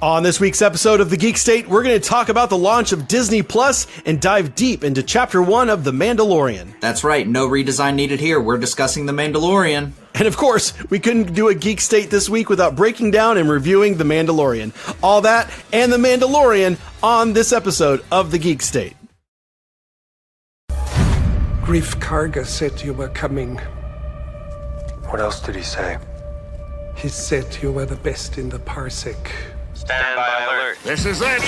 On this week's episode of The Geek State, we're going to talk about the launch of Disney Plus and dive deep into Chapter 1 of The Mandalorian. That's right, no redesign needed here. We're discussing The Mandalorian. And of course, we couldn't do a Geek State this week without breaking down and reviewing The Mandalorian. All that and The Mandalorian on this episode of The Geek State. Grief Karga said you were coming. What else did he say? He said you were the best in the parsec. Stand by alert. This is it!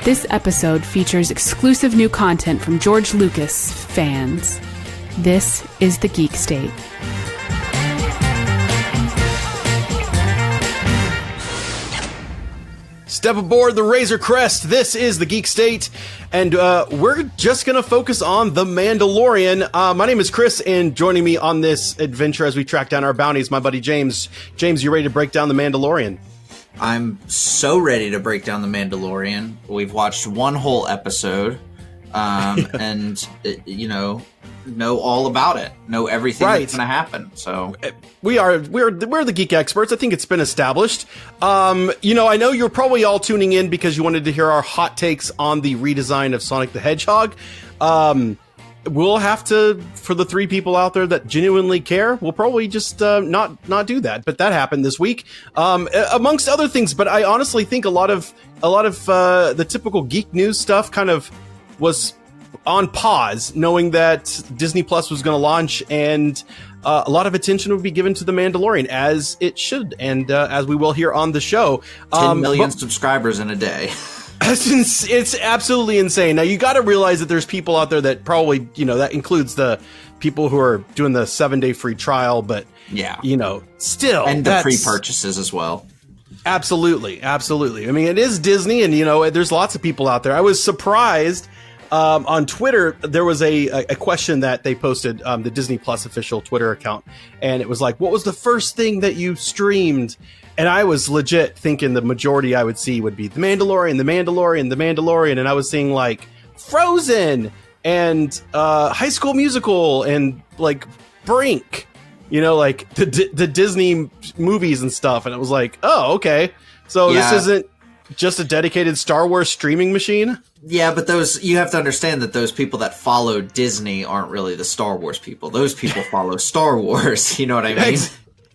This episode features exclusive new content from George Lucas fans. This is The Geek State. Step aboard the Razor Crest. This is The Geek State, and we're just going to focus on The Mandalorian. My name is Chris, and joining me on this adventure as we track down our bounties, my buddy James. James, you ready to break down The Mandalorian? I'm so ready to break down The Mandalorian. We've watched one whole episode, and, know all about it. Know everything that's going to happen. So we're the geek experts. I think it's been established. I know you're probably all tuning in because you wanted to hear our hot takes on the redesign of Sonic the Hedgehog. We'll have to, for the three people out there that genuinely care, we'll probably just not do that. But that happened this week, amongst other things. But I honestly think a lot of the typical geek news stuff kind of was on pause, knowing that Disney Plus was going to launch, and a lot of attention would be given to The Mandalorian, as it should, and as we will hear on the show. 10 million subscribers in a day. It's absolutely insane. Now, you got to realize that there's people out there that probably, that includes the people who are doing the 7-day free trial, but, yeah, still. And the pre-purchases as well. Absolutely. I mean, it is Disney, and, there's lots of people out there. I was surprised. On Twitter, there was a question that they posted, the Disney Plus official Twitter account, and it was like, what was the first thing that you streamed? And I was legit thinking the majority I would see would be The Mandalorian, and I was seeing like Frozen and High School Musical and like Brink, like the Disney movies and stuff, and it was like, oh, okay, so This isn't just a dedicated Star Wars streaming machine? Yeah, but you have to understand that those people that follow Disney aren't really the Star Wars people. Those people follow Star Wars, you know what I mean?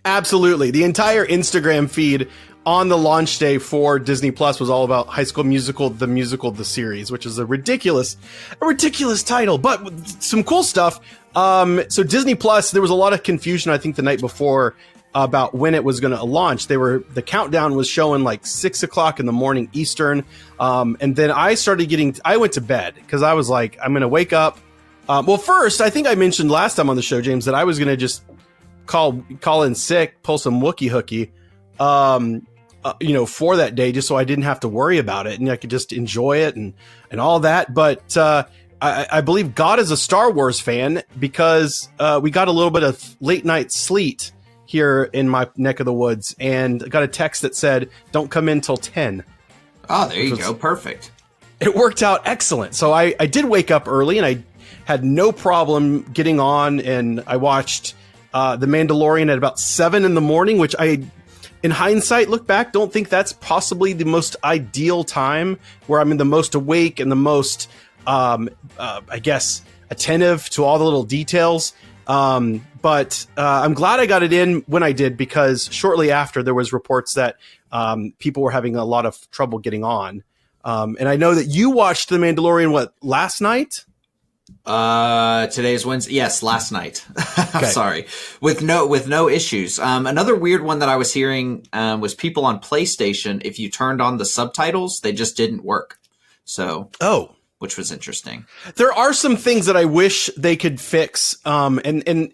Absolutely. The entire Instagram feed on the launch day for Disney Plus was all about High School Musical, the series, which is a ridiculous title, but with some cool stuff. So Disney Plus, there was a lot of confusion, I think, the night before about when it was going to launch. The countdown was showing like 6 o'clock in the morning Eastern. And then I went to bed because I was like, I'm going to wake up. Well, first, I think I mentioned last time on the show, James, that I was going to just call in sick, pull some Wookiee hooky, for that day, just so I didn't have to worry about it and I could just enjoy it and all that. But, I believe God is a Star Wars fan because, we got a little bit of late night sleet here in my neck of the woods, and I got a text that said, don't come in till 10. Oh, there you go. Perfect. It worked out excellent. So I did wake up early, and I had no problem getting on, and I watched The Mandalorian at about 7 in the morning, which I, in hindsight, look back, don't think that's possibly the most ideal time where I'm the most awake and the most, I guess, attentive to all the little details. But I'm glad I got it in when I did, because shortly after there was reports that people were having a lot of trouble getting on. And I know that you watched The Mandalorian, last night? Today's Wednesday. Yes, last night. I'm sorry. With no issues. Another weird one that I was hearing was people on PlayStation, if you turned on the subtitles, they just didn't work. So. Oh. Which was interesting. There are some things that I wish they could fix. And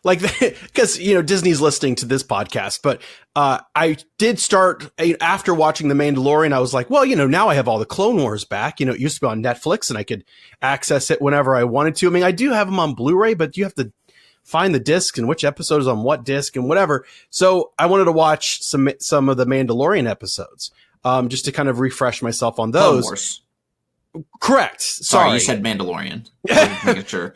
like, because, Disney's listening to this podcast, but, I did start after watching The Mandalorian. I was like, well, now I have all the Clone Wars back. It used to be on Netflix and I could access it whenever I wanted to. I mean, I do have them on Blu-ray, but you have to find the disc and which episode is on what disc and whatever. So I wanted to watch some of the Mandalorian episodes, just to kind of refresh myself on those. Clone Wars. Correct. Sorry, you said Mandalorian. Making sure.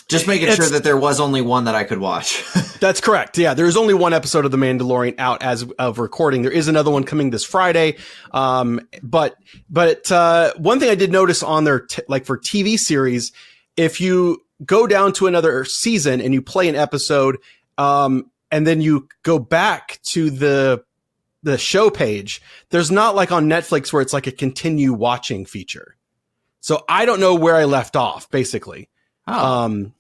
Just making sure that there was only one that I could watch. That's correct. Yeah, there's only one episode of The Mandalorian out as of recording. There is another one coming this Friday. But one thing I did notice on their like for TV series, if you go down to another season and you play an episode, and then you go back to the show page, there's not like on Netflix where it's like a continue watching feature. So I don't know where I left off, basically. Oh.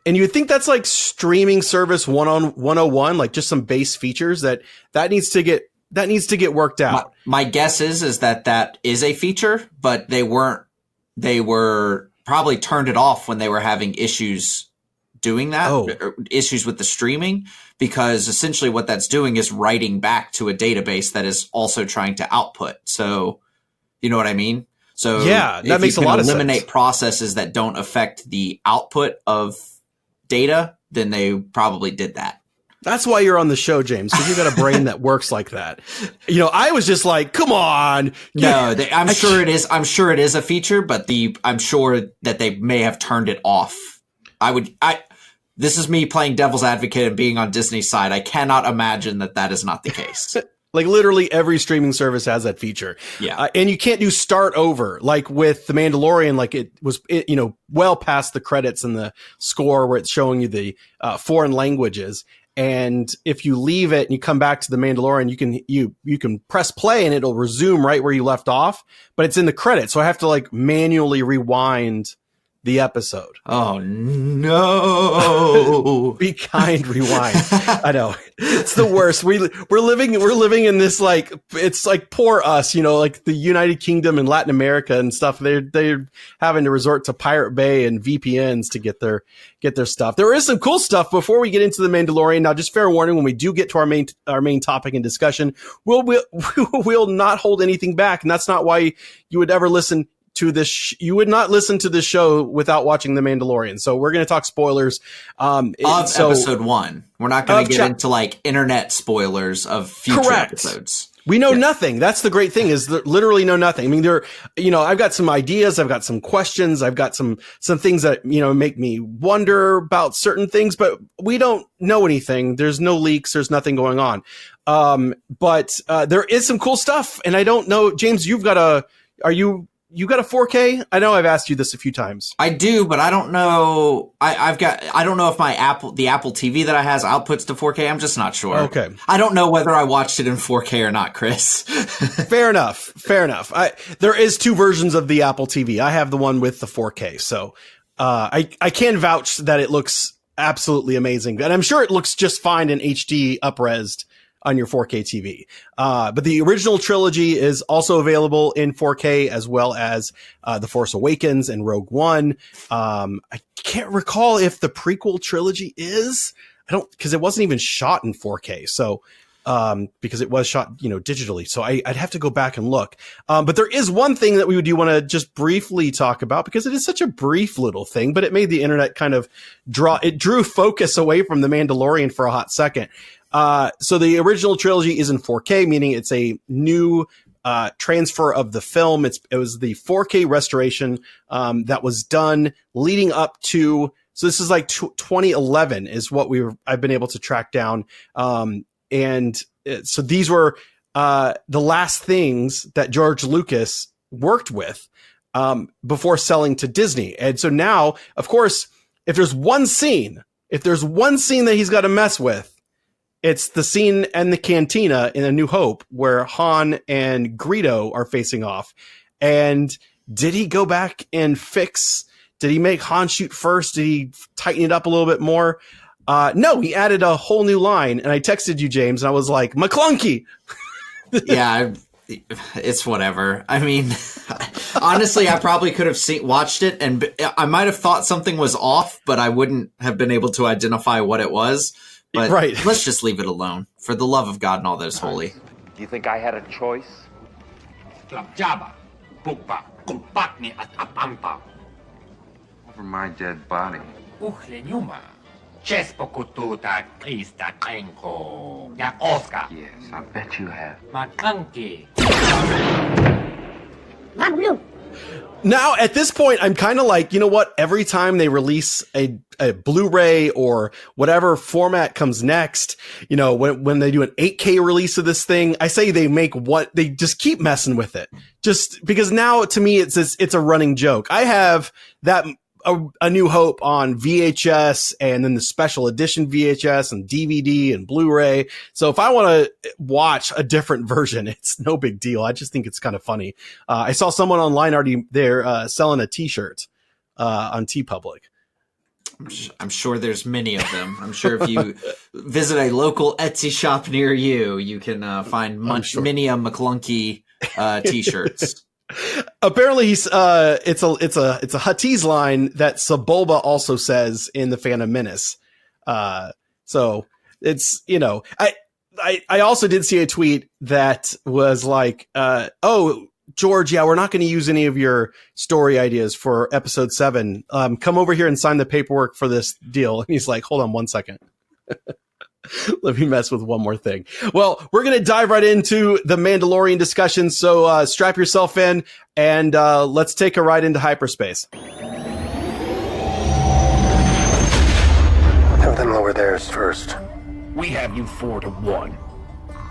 And you would think that's like streaming service 101, like just some base features that needs to get worked out. My guess is that is a feature, but they were probably turned it off when they were having issues doing that, or issues with the streaming, because essentially what that's doing is writing back to a database that is also trying to output. So, you know what I mean? So yeah, that makes a lot of sense. Eliminate processes that don't affect the output of data, then they probably did that. That's why you're on the show, James, because you got a brain that works like that. You know, I was just like, come on. No, I'm sure it is. I'm sure it is a feature, but I'm sure that they may have turned it off. This is me playing devil's advocate and being on Disney's side. I cannot imagine that is not the case. Like literally every streaming service has that feature. Yeah. And you can't do start over like with The Mandalorian, like it was well past the credits and the score where it's showing you the foreign languages. And if you leave it and you come back to The Mandalorian, you can press play and it'll resume right where you left off, but it's in the credits. So I have to like manually rewind the episode. Oh no. Be kind, rewind. I know. It's the worst. We're living in this like, it's like poor us, like the United Kingdom and Latin America and stuff. They're having to resort to Pirate Bay and VPNs to get their stuff. There is some cool stuff before we get into The Mandalorian. Now, just fair warning, when we do get to our main topic and discussion, we'll not hold anything back. And that's not why you would ever listen to this. You would not listen to this show without watching The Mandalorian. So we're going to talk spoilers of episode 1. We're not going to get into like internet spoilers of future episodes. We know nothing. That's the great thing, is literally know nothing. I mean, I've got some ideas. I've got some questions. I've got some things that, make me wonder about certain things, but we don't know anything. There's no leaks. There's nothing going on. But there is some cool stuff. And I don't know, James, you got a 4K? I know I've asked you this a few times. I do, but I don't know. I don't know if the Apple TV that I has outputs to 4K. I'm just not sure. Okay. I don't know whether I watched it in 4K or not, Chris. Fair enough. There is 2 versions of the Apple TV. I have the one with the 4K. So, I can vouch that it looks absolutely amazing. And I'm sure it looks just fine in HD up-resed on your 4K TV. But the original trilogy is also available in 4K, as well as The Force Awakens and Rogue One. I can't recall if the prequel trilogy is. Because it wasn't even shot in 4K. So, because it was shot, digitally. So I'd have to go back and look. But there is one thing that we do want to just briefly talk about, because it is such a brief little thing, but it made the internet kind of drew focus away from The Mandalorian for a hot second. So the original trilogy is in 4K, meaning it's a new transfer of the film. It was the 4K restoration that was done leading up to. So this is like 2011 is what I've been able to track down. So these were the last things that George Lucas worked with before selling to Disney. And so now, of course, if there's one scene that he's got to mess with, it's the scene in the cantina in A New Hope where Han and Greedo are facing off. And did he go back and did he make Han shoot first? Did he tighten it up a little bit more? No, he added a whole new line. And I texted you, James, and I was like, McClunky. Yeah, it's whatever. I mean, honestly, I probably could have watched it, and I might have thought something was off, but I wouldn't have been able to identify what it was. But let's just leave it alone. For the love of God and all that is holy. Do you think I had a choice? Over my dead body. Yes, I bet you have. Now, at this point, I'm kind of like, you know what? Every time they release a Blu-ray or whatever format comes next, you know, when they do an 8K release of this thing, I say they just keep messing with it. Just because now, to me, it's a running joke. I have that A New Hope on VHS and then the special edition VHS and DVD and Blu-ray. So if I want to watch a different version, it's no big deal. I just think it's kind of funny. I saw someone online already there selling a T-shirt on TeePublic. I'm sure there's many of them. I'm sure if you visit a local Etsy shop near you, you can find many a McClunky T-shirts. Apparently it's a Huttese line that Sebulba also says in the Phantom Menace. So it's, you know, I also did see a tweet that was like, oh, George, yeah, we're not going to use any of your story ideas for episode 7. Come over here and sign the paperwork for this deal. And he's like, hold on one second. Let me mess with one more thing. Well, we're going to dive right into the Mandalorian discussion. So strap yourself in and let's take a ride into hyperspace. Have them lower theirs first. We have you 4-1.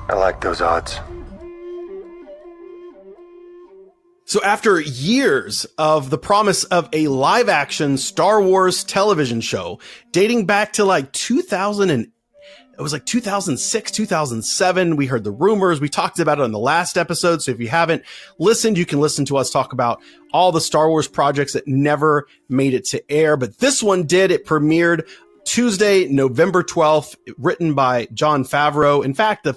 I like those odds. So after years of the promise of a live action Star Wars television show dating back to like 2006, 2007. We heard the rumors. We talked about it on the last episode. So if you haven't listened, you can listen to us talk about all the Star Wars projects that never made it to air. But this one did. It premiered Tuesday, November 12th, written by Jon Favreau. In fact,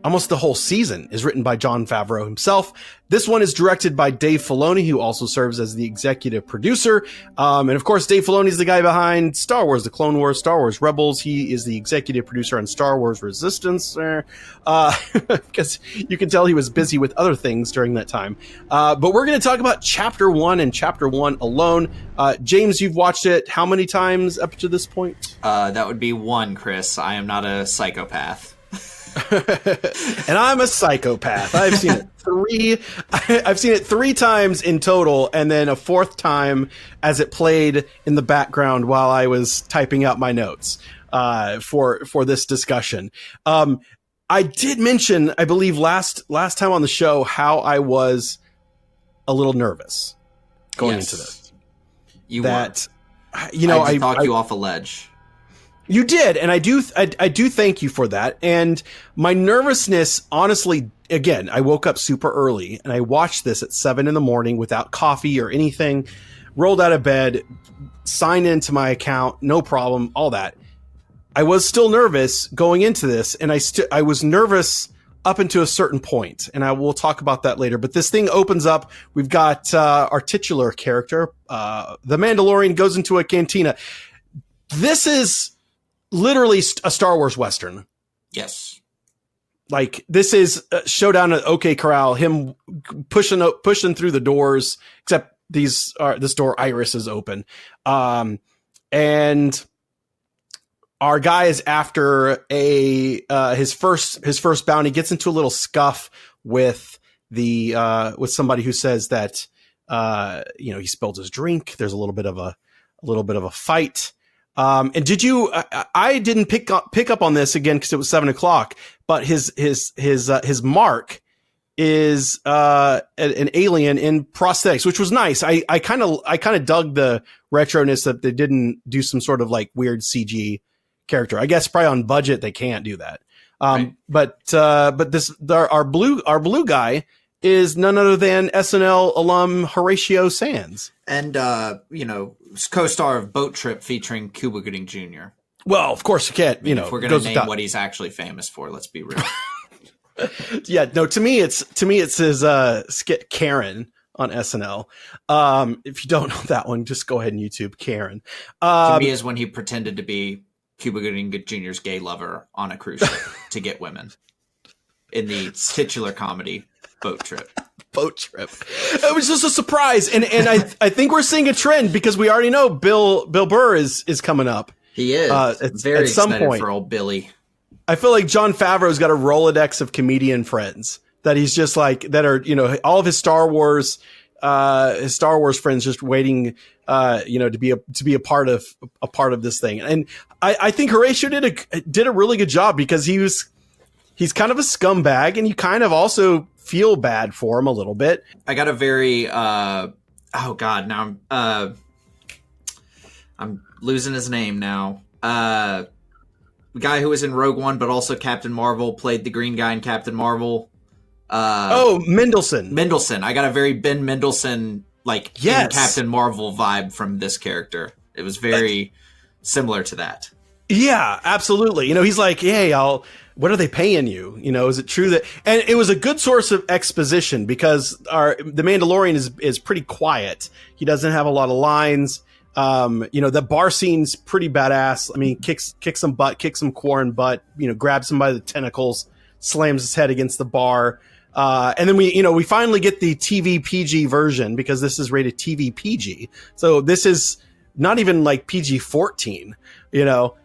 almost the whole season is written by Jon Favreau himself. This one is directed by Dave Filoni, who also serves as the executive producer. And of course, Dave Filoni is the guy behind Star Wars, The Clone Wars, Star Wars Rebels. He is the executive producer on Star Wars Resistance. Because you can tell he was busy with other things during that time. But we're going to talk about Chapter 1 and Chapter 1 alone. James, you've watched it how many times up to this point? That would be 1, Chris. I am not a psychopath. And I'm a psychopath. I've seen it 3 times in total, and then a 4th time as it played in the background while I was typing out my notes for this discussion. I did mention, I believe last time on the show, how I was a little nervous going into this. You were. You know, I talked you off a ledge. You did, and I do thank you for that. And my nervousness, honestly, again, I woke up super early and I watched this at 7 a.m. without coffee or anything, rolled out of bed, signed into my account, no problem, all that. I was still nervous going into this, and I was nervous up until a certain point, and we'll talk about that later. But this thing opens up. We've got our titular character, the Mandalorian, goes into a cantina. This is literally a Star Wars Western. Yes. Like, this is a showdown at OK Corral, him pushing through the doors, except this door Iris is open. And our guy is after his first bounty, gets into a little scuff with somebody who says that he spilled his drink. There's a little bit of a fight. And did you? I didn't pick up on this again because it was 7 o'clock. But his mark is an alien in prosthetics, which was nice. I kind of dug the retroness that they didn't do some sort of like weird CG character. I guess probably on budget they can't do that. Right. But our blue guy is none other than SNL alum Horatio Sands. And, co-star of Boat Trip featuring Cuba Gooding Jr. Well, of course you can't, if we're going to name what he's actually famous for, let's be real. Yeah, no, to me it's his skit Karen on SNL. If you don't know that one, just go ahead and YouTube Karen. To me is when he pretended to be Cuba Gooding Jr.'s gay lover on a cruise ship to get women in the titular comedy Boat Trip. It was just a surprise, and I think we're seeing a trend because we already know Bill Burr is coming up. He is very excited for old Billy. I feel like Jon Favreau's got a Rolodex of comedian friends that he's just like, that are, all of his Star Wars friends just waiting, to be a part of this thing. And I think Horatio did a really good job, because he's kind of a scumbag, and you kind of also feel bad for him a little bit. I got a very, oh God, now I'm losing his name now. The guy who was in Rogue One, but also Captain Marvel, played the green guy in Captain Marvel. Mendelsohn. Mendelsohn. I got a very Ben Mendelsohn, like, yes, in Captain Marvel vibe from this character. It was very similar to that. Yeah, absolutely. He's like, hey, what are they paying you? Is it true that, and it was a good source of exposition, because the Mandalorian is pretty quiet. He doesn't have a lot of lines. The bar scene's pretty badass. I mean, kicks some butt, kicks some Quarren butt, grabs him by the tentacles, slams his head against the bar. And then we finally get the TV PG version, because this is rated TV PG. So this is not even like PG-14,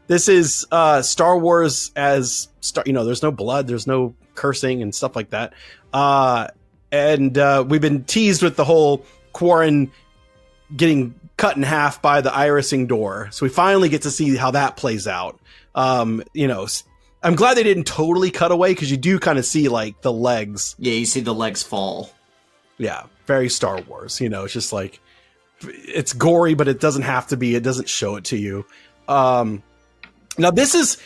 this is, Star Wars as there's no blood, there's no cursing and stuff like that. And we've been teased with the whole Quarren getting cut in half by the irising door. So we finally get to see how that plays out. I'm glad they didn't totally cut away, because you do kind of see like the legs. Yeah, you see the legs fall. Yeah, very Star Wars. It's just like, it's gory, but it doesn't have to be. It doesn't show it to you. Now this is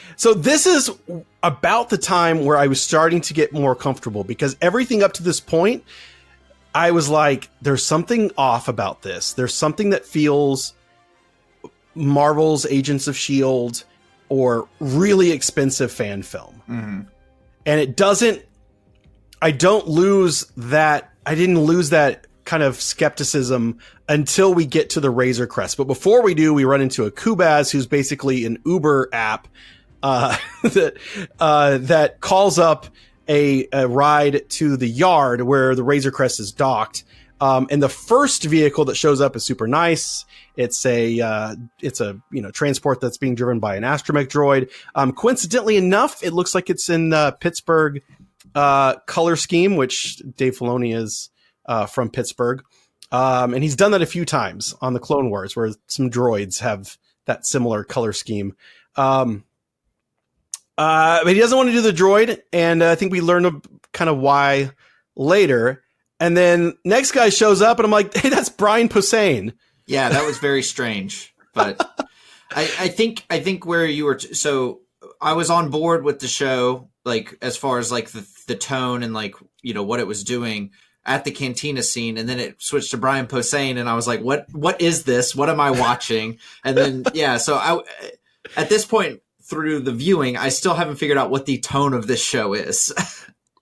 about the time where I was starting to get more comfortable, because everything up to this point, I was like, there's something off about this. There's something that feels Marvel's Agents of S.H.I.E.L.D. or really expensive fan film. Mm-hmm. And it doesn't, I didn't lose that kind of skepticism until we get to the Razor Crest. But before we do, we run into a Kubaz, who's basically an Uber app that calls up a ride to the yard where the Razor Crest is docked. And the first vehicle that shows up is super nice. It's a transport that's being driven by an astromech droid. Coincidentally enough, it looks like it's in Pittsburgh color scheme, which Dave Filoni is from Pittsburgh. And he's done that a few times on the Clone Wars, where some droids have that similar color scheme. But he doesn't want to do the droid, and I think we learn kind of why later. And then next guy shows up, and I'm like, hey, that's Brian Posehn. Yeah, that was very strange. But I think where you were, so I was on board with the show, like as far as like the tone and like, what it was doing at the cantina scene, and then it switched to Brian Posehn, and I was like, what is this? What am I watching? And then, yeah, so at this point through the viewing, I still haven't figured out what the tone of this show is.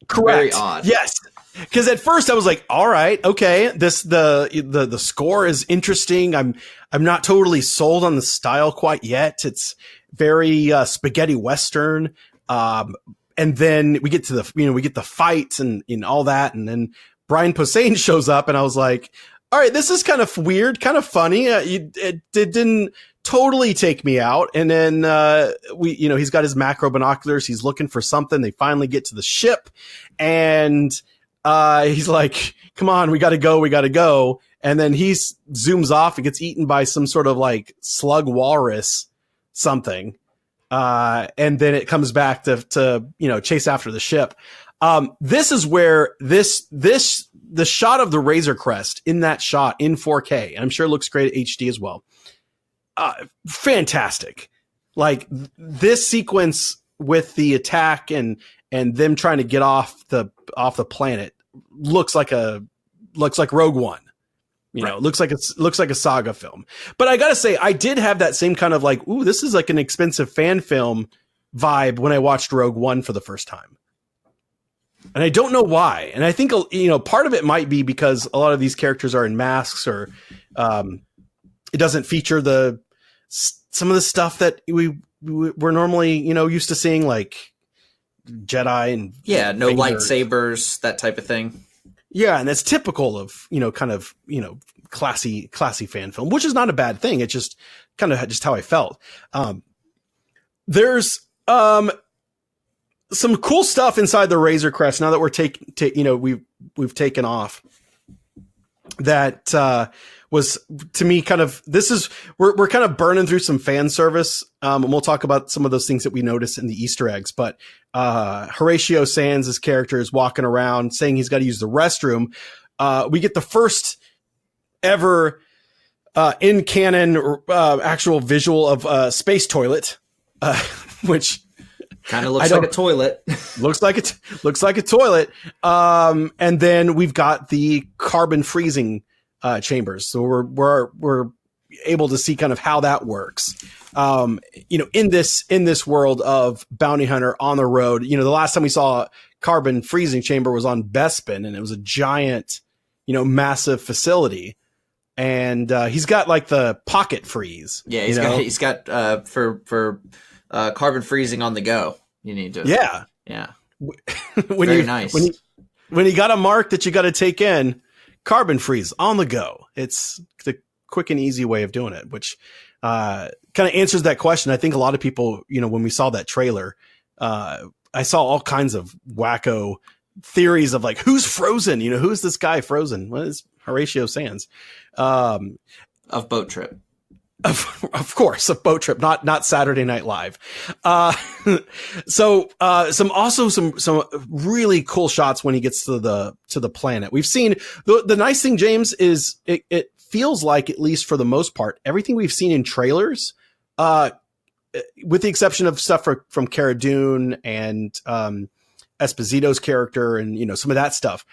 Correct. Very odd. Yes. Because at first I was like, all right, okay, the score is interesting. I'm not totally sold on the style quite yet. It's very spaghetti Western. And then we get to we get the fights and all that, and then Brian Posehn shows up, and I was like, all right, this is kind of weird, kind of funny. It didn't totally take me out. And then he's got his macro binoculars. He's looking for something. They finally get to the ship, and he's like, come on, we got to go. And then he zooms off and gets eaten by some sort of like slug walrus something. And then it comes back to chase after the ship. This is where the shot of the Razor Crest in that shot in 4K, and I'm sure it looks great at HD as well. Fantastic. Like this sequence with the attack and them trying to get off the planet looks like Rogue One. Right. It looks like a saga film. But I gotta say, I did have that same kind of like, ooh, this is like an expensive fan film vibe when I watched Rogue One for the first time. And I don't know why. And I think, part of it might be because a lot of these characters are in masks, or it doesn't feature some of the stuff that we're normally, used to seeing, like Jedi and no lightsabers, that type of thing. Yeah, and that's typical of, classy fan film, which is not a bad thing. It's just kind of just how I felt. There's some cool stuff inside the Razor Crest. Now that we're we've taken off. That was to me kind of we're kind of burning through some fan service, and we'll talk about some of those things that we noticed in the Easter eggs. But Horatio Sands' character is walking around saying he's got to use the restroom. We get the first ever in canon actual visual of a space toilet, which kind of looks like a toilet. looks like a toilet. And then we've got the carbon freezing chambers. So we're able to see kind of how that works. In this world of bounty hunter on the road, the last time we saw a carbon freezing chamber was on Bespin, and it was a giant, massive facility. And he's got like the pocket freeze. Yeah, he's got for carbon freezing on the go. You need to. Yeah. Very nice. When you got a mark that you got to take in, carbon freeze on the go. It's the quick and easy way of doing it, which kind of answers that question. I think a lot of people, when we saw that trailer, I saw all kinds of wacko theories of like, who's frozen? Who's this guy frozen? What is Horatio Sands? Of Boat Trip. Of course, a Boat Trip, not Saturday Night Live. So some really cool shots when he gets to the planet. We've seen the nice thing, James, is it feels like, at least for the most part, everything we've seen in trailers, with the exception of stuff from Cara Dune and Esposito's character and some of that stuff,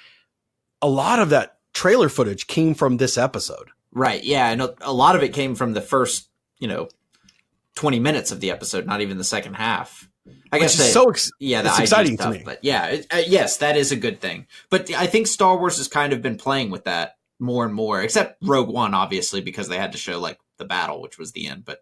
a lot of that trailer footage came from this episode. Right. Yeah. I know a lot of it came from the first, 20 minutes of the episode, not even the second half. I guess it's exciting stuff, to me. But yeah, yes, that is a good thing. But I think Star Wars has kind of been playing with that more and more, except Rogue One, obviously, because they had to show like the battle, which was the end. But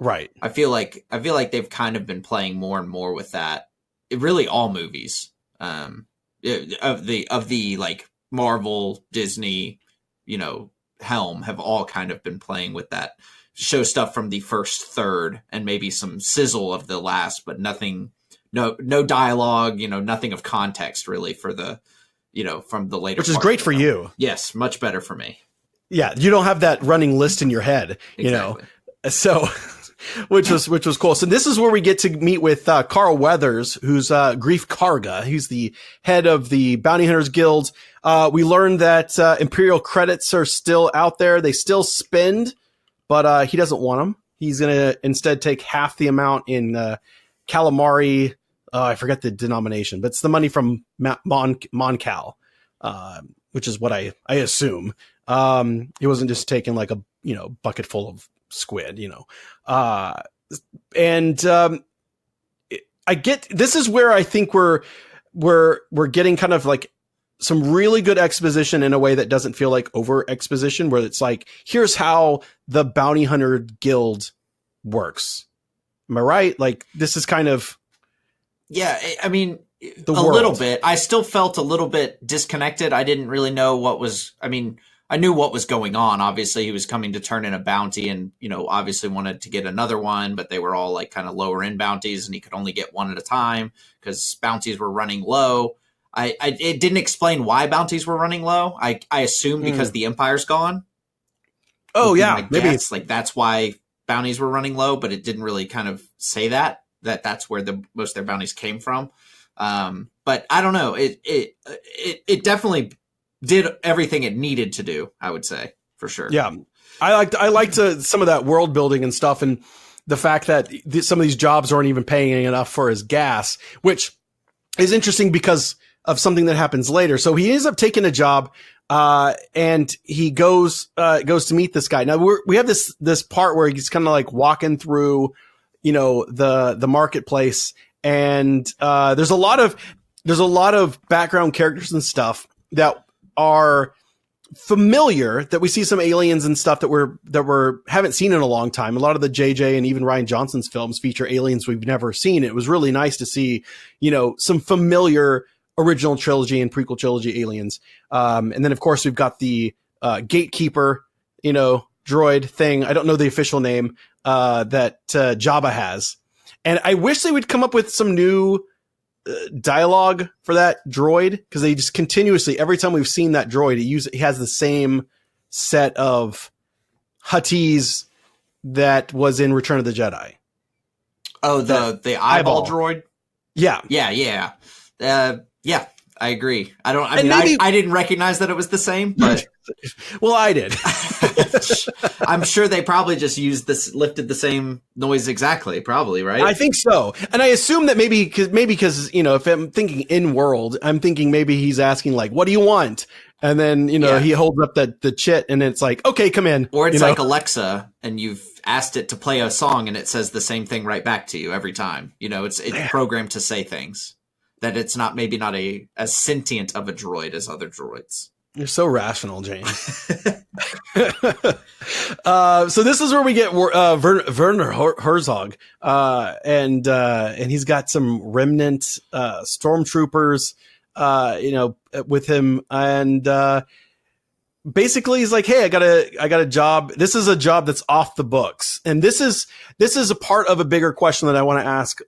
right. I feel like they've kind of been playing more and more with that. Really, all movies of the like Marvel, Disney, helm have all kind of been playing with that. Show stuff from the first third and maybe some sizzle of the last, but nothing, no dialogue, nothing of context really for the, from the later. Which is great for you. Yes, much better for me. Yeah, you don't have that running list in your head, Exactly. So, which was cool. So this is where we get to meet with Carl Weathers, who's Grief Karga. He's the head of the Bounty Hunters Guild. We learned that Imperial credits are still out there. They still spend, but he doesn't want them. He's going to instead take half the amount in calamari. I forget the denomination, but it's the money from Moncal, which is what I assume. He wasn't just taking like a bucket full of squid, I get, this is where I think we're getting kind of like some really good exposition in a way that doesn't feel like over exposition, where it's like, here's how the Bounty Hunter Guild works. Am I right? Like, this is kind of, yeah, I mean, little bit. I still felt a little bit disconnected. I didn't really know I knew what was going on. Obviously, he was coming to turn in a bounty and, obviously wanted to get another one, but they were all like kind of lower end bounties and he could only get one at a time because bounties were running low. It didn't explain why bounties were running low. I assumed because the Empire's gone. Oh, yeah. Maybe it's like that's why bounties were running low, but it didn't really kind of say that's where most of their bounties came from. But I don't know. It definitely did everything it needed to do, I would say, for sure. Yeah. I liked some of that world building and stuff, and the fact that some of these jobs aren't even paying enough for his gas, which is interesting because of something that happens later. So he ends up taking a job, and he goes to meet this guy. Now we have this part where he's kind of like walking through, the marketplace, and there's a lot of background characters and stuff that are familiar, that we see some aliens and stuff that we're haven't seen in a long time. A lot of the JJ and even Rian Johnson's films feature aliens we've never seen. It was really nice to see, some familiar original trilogy and prequel trilogy aliens. And then of course we've got the gatekeeper, droid thing. I don't know the official name that Jabba has. And I wish they would come up with some new dialogue for that droid, because they just continuously, every time we've seen that droid, he has the same set of Huttese that was in Return of the Jedi. Oh, the eyeball droid? Yeah. Yeah. I agree. I didn't recognize that it was the same, but well, I did. I'm sure they probably just lifted the same noise exactly, probably, right? I think so. And I assume that maybe because, if I'm thinking in world, I'm thinking maybe he's asking like, what do you want? And then, he holds up the chit and it's like, okay, come in. Or it's like Alexa and you've asked it to play a song and it says the same thing right back to you every time. It's programmed to say things. That it's maybe not as sentient of a droid as other droids. You're so rational, James. So this is where we get Werner Herzog, and he's got some remnant stormtroopers, with him, and basically he's like, "Hey, I got a job. This is a job that's off the books, and this is a part of a bigger question that I want to ask."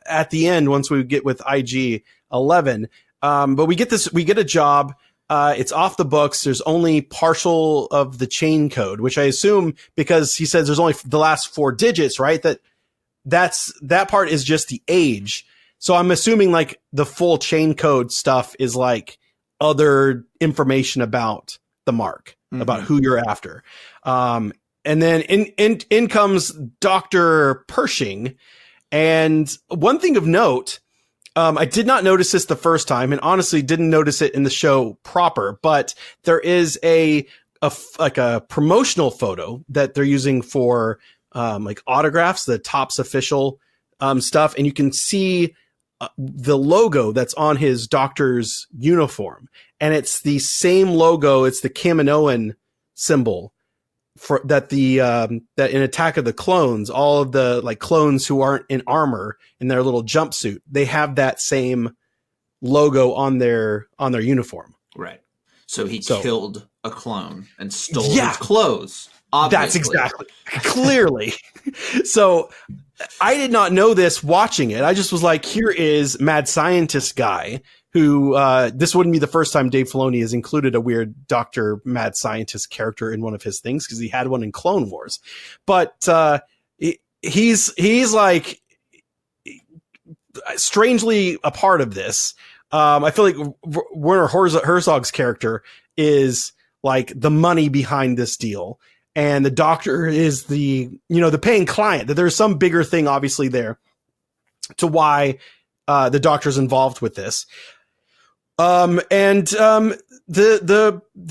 At the end, once we get with IG 11, but we get a job. It's off the books. There's only partial of the chain code, which I assume because he says there's only the last 4 digits, right? That part is just the age. So I'm assuming like the full chain code stuff is like other information about the mark, about who you're after. And then in comes Dr. Pershing. And one thing of note, I did not notice this the first time, and honestly didn't notice it in the show proper, but there is a promotional photo that they're using for like autographs, the Topps official stuff, and you can see the logo that's on his doctor's uniform, and it's the same logo. It's the Kaminoan symbol. That in Attack of the Clones, all of the like clones who aren't in armor in their little jumpsuit, they have that same logo on their uniform. Right. So he killed a clone and stole his clothes. Obviously. That's exactly clearly. So I did not know this watching it. I just was like, here is mad scientist guy who, this wouldn't be the first time Dave Filoni has included a weird Dr. Mad Scientist character in one of his things, because he had one in Clone Wars. But he's like strangely a part of this. I feel like Werner Herzog's character is like the money behind this deal. And the doctor is the paying client, that there's some bigger thing obviously there to why the doctor's involved with this. The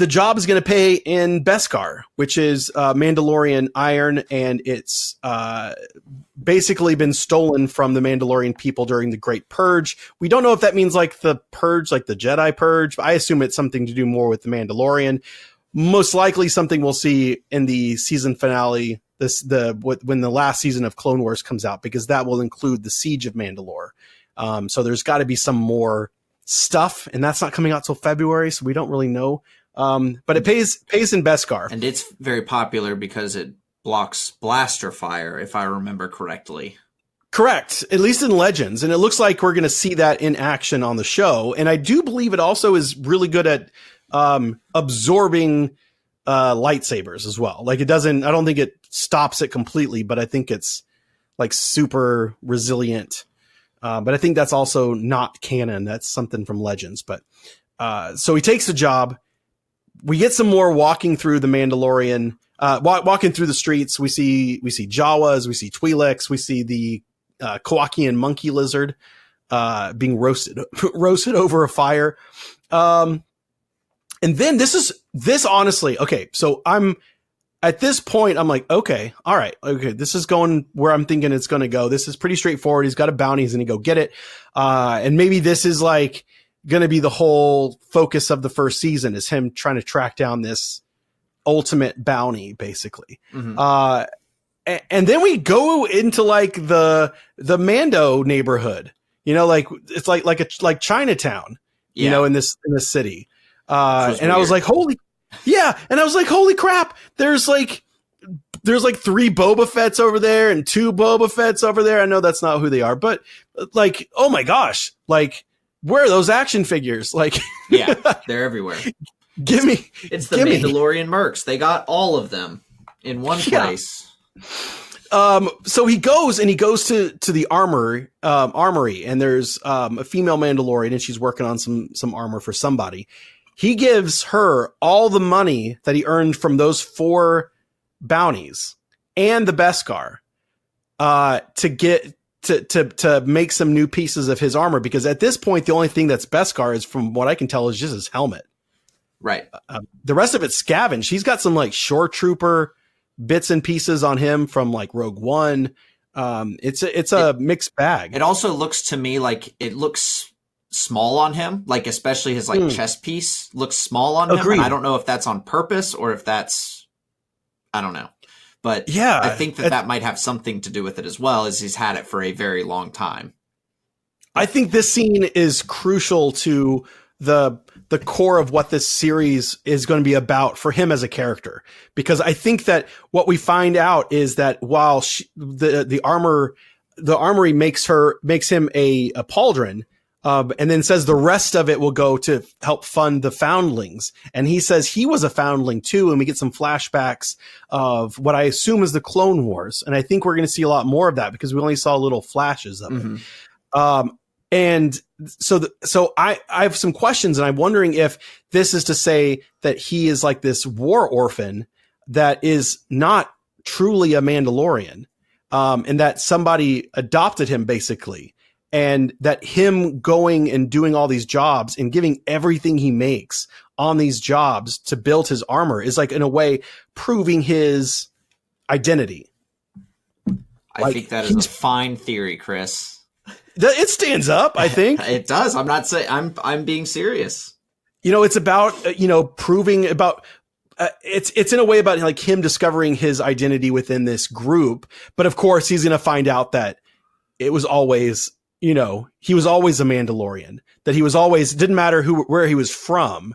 job is going to pay in Beskar, which is Mandalorian iron, and it's basically been stolen from the Mandalorian people during the Great Purge. We don't know if that means like the Purge, like the Jedi Purge, but I assume it's something to do more with the Mandalorian. Most likely something we'll see in the season finale, when the last season of Clone Wars comes out, because that will include the Siege of Mandalore. So there's got to be some more stuff, and that's not coming out till February, so we don't really know. But it pays in Beskar, and it's very popular because it blocks blaster fire, if I remember correctly. Correct, at least in Legends, and it looks like we're going to see that in action on the show. And I do believe it also is really good at absorbing lightsabers as well. Like I don't think it stops it completely, but I think it's like super resilient. But I think that's also not canon. That's something from Legends. But so he takes the job. We get some more walking through the Mandalorian, walking through the streets. We see Jawas, we see Twi'leks, we see the Kowakian monkey lizard being roasted over a fire. And then this honestly, okay, so at this point, I'm like, okay, all right, okay, this is going where I'm thinking it's going to go. This is pretty straightforward. He's got a bounty. He's going to go get it. And maybe this is like going to be the whole focus of the first season, is him trying to track down this ultimate bounty, basically. Mm-hmm. And then we go into like the Mando neighborhood, like it's like Chinatown, in this city. And I was like, holy crap. There's like there's like 3 Boba Fetts over there and 2 Boba Fetts over there. I know that's not who they are, but like, oh my gosh, like, where are those action figures? Like, yeah, they're everywhere. It's the Mandalorian mercs. They got all of them in one place. So he goes to the armory, and there's a female Mandalorian, and she's working on some armor for somebody. He gives her all the money that he earned from those 4 bounties and the Beskar to get to make some new pieces of his armor, because at this point the only thing that's Beskar is, from what I can tell, is just his helmet. Right. The rest of it's scavenged. He's got some like shore trooper bits and pieces on him from like Rogue One. It's a mixed bag. It also looks to me like it looks small on him, like especially his like chest piece looks small on him. And I don't know if that's on purpose or if that's, I don't know. But yeah, I think that might have something to do with it as well, as he's had it for a very long time. I think this scene is crucial to the core of what this series is going to be about for him as a character, because I think that what we find out is that while the armory makes him a pauldron, and then says the rest of it will go to help fund the foundlings. And he says he was a foundling too. And we get some flashbacks of what I assume is the Clone Wars. And I think we're going to see a lot more of that, because we only saw little flashes of it. And so I have some questions, and I'm wondering if this is to say that he is like this war orphan that is not truly a Mandalorian, and that somebody adopted him basically. And that him going and doing all these jobs and giving everything he makes on these jobs to build his armor is like, in a way, proving his identity. I think that is a fine theory, Chris. It stands up, I think. It does. I'm not saying I'm being serious. It's about, proving about, it's in a way about like him discovering his identity within this group. But of course he's going to find out that it was always, he was always a Mandalorian, that he was always, didn't matter where he was from.